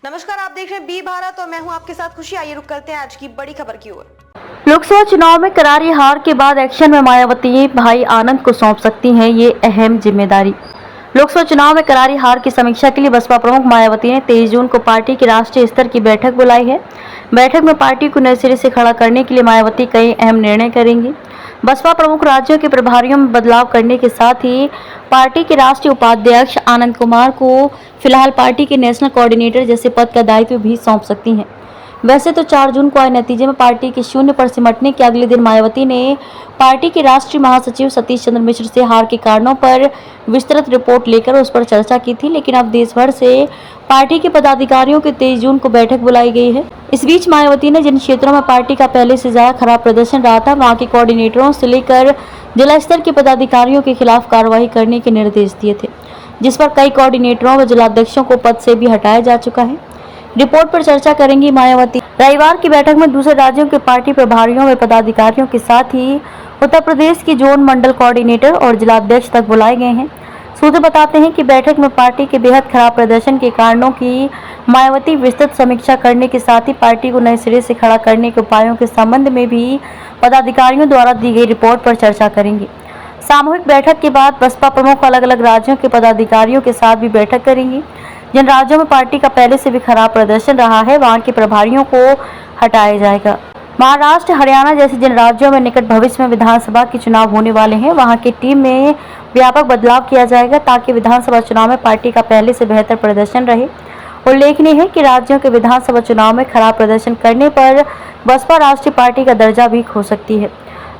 नमस्कार, आप देख रहे हैं बी भारत और मैं हूं आपके साथ खुशी। आइए रुक करते हैं आज की बड़ी खबर की ओर। लोकसभा चुनाव में करारी हार के बाद एक्शन में मायावती भाई आनंद को सौंप सकती हैं ये अहम जिम्मेदारी। लोकसभा चुनाव में करारी हार की समीक्षा के लिए बसपा प्रमुख मायावती ने 23 जून को पार्टी की राष्ट्रीय स्तर की बैठक बुलाई है। बैठक में पार्टी को नए सिरे से खड़ा करने के लिए मायावती कई अहम निर्णय करेंगी। बसपा प्रमुख राज्यों के प्रभारियों में बदलाव करने के साथ ही पार्टी के राष्ट्रीय उपाध्यक्ष आनंद कुमार को फिलहाल पार्टी के नेशनल कोऑर्डिनेटर जैसे पद का दायित्व भी सौंप सकती हैं। वैसे तो 4 जून को आए नतीजे में पार्टी के शून्य पर सिमटने के अगले दिन मायावती ने पार्टी के राष्ट्रीय महासचिव सतीश चंद्र मिश्र से हार के कारणों पर विस्तृत रिपोर्ट लेकर उस पर चर्चा की थी, लेकिन अब देश भर से पार्टी के पदाधिकारियों की 23 जून को बैठक बुलाई गई है। इस बीच मायावती ने जिन क्षेत्रों में पार्टी का पहले से ज्यादा खराब प्रदर्शन रहा था, वहां के कोऑर्डिनेटरों से लेकर जिला स्तर के पदाधिकारियों के खिलाफ कार्रवाई करने के निर्देश दिए थे, जिस पर कई कोऑर्डिनेटरों व जिलाध्यक्षों को पद से भी हटाया जा चुका है। रिपोर्ट पर चर्चा करेंगी मायावती। रविवार की बैठक में दूसरे राज्यों के पार्टी प्रभारियों व पदाधिकारियों के साथ ही उत्तर प्रदेश की जोन मंडल कोऑर्डिनेटर और जिलाध्यक्ष तक बुलाए गए हैं। सूत्र बताते हैं कि बैठक में पार्टी के बेहद खराब प्रदर्शन के कारणों की मायावती विस्तृत समीक्षा करने के साथ ही पार्टी को नए सिरे से खड़ा करने के उपायों के संबंध में भी पदाधिकारियों द्वारा दी गई रिपोर्ट पर चर्चा करेंगी। सामूहिक बैठक के बाद बसपा प्रमुख अलग अलग राज्यों के पदाधिकारियों के साथ भी बैठक करेंगी। जिन राज्यों में पार्टी का पहले से भी खराब प्रदर्शन रहा है, वहां के प्रभारियों को हटाया जाएगा। महाराष्ट्र, हरियाणा जैसे जिन राज्यों में निकट भविष्य में विधानसभा के चुनाव होने वाले हैं, वहां की टीम में व्यापक बदलाव किया जाएगा ताकि विधानसभा चुनाव में पार्टी का पहले से बेहतर प्रदर्शन रहे। उल्लेखनीय है कि राज्यों के विधानसभा चुनाव में खराब प्रदर्शन करने पर बसपा राष्ट्रीय पार्टी का दर्जा भी खो सकती है।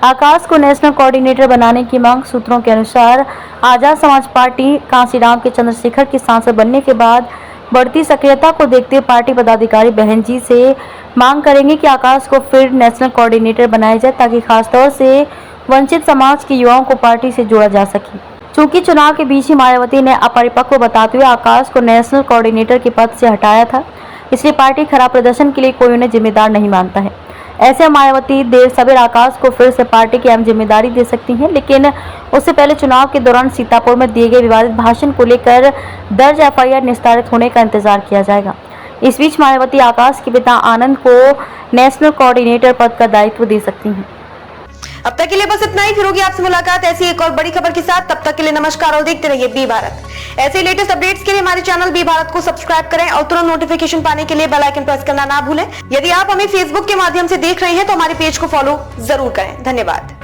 आकाश को नेशनल कोऑर्डिनेटर बनाने की मांग। सूत्रों के अनुसार आजाद समाज पार्टी कांसीराम के चंद्रशेखर के सांसद बनने के बाद बढ़ती सक्रियता को देखते हुए पार्टी पदाधिकारी बहन जी से मांग करेंगे कि आकाश को फिर नेशनल कोऑर्डिनेटर बनाया जाए ताकि खासतौर से वंचित समाज के युवाओं को पार्टी से जोड़ा जा सके। चूंकि चुनाव के बीच ही मायावती ने अपरिपक्व बताते हुए आकाश को नेशनल कोऑर्डिनेटर के पद से हटाया था, इसलिए पार्टी खराब प्रदर्शन के लिए कोई उन्हें जिम्मेदार नहीं मानता है। ऐसे मायावती देर सवेर आकाश को फिर से पार्टी की अहम जिम्मेदारी दे सकती हैं, लेकिन उससे पहले चुनाव के दौरान सीतापुर में दिए गए विवादित भाषण को लेकर दर्ज एफआईआर निस्तारित होने का इंतजार किया जाएगा। इस बीच मायावती आकाश के पिता आनंद को नेशनल कोऑर्डिनेटर पद का दायित्व दे सकती हैं। अब तक के लिए बस इतना ही। फिर होगी आपसे मुलाकात ऐसी एक और बड़ी खबर के साथ। तब तक के लिए नमस्कार और देखते रहिए बी भारत। ऐसे लेटेस्ट अपडेट्स के लिए हमारे चैनल बी भारत को सब्सक्राइब करें और तुरंत नोटिफिकेशन पाने के लिए बेल आइकन प्रेस करना ना भूलें। यदि आप हमें फेसबुक के माध्यम से देख रहे हैं तो हमारे पेज को फॉलो जरूर करें। धन्यवाद।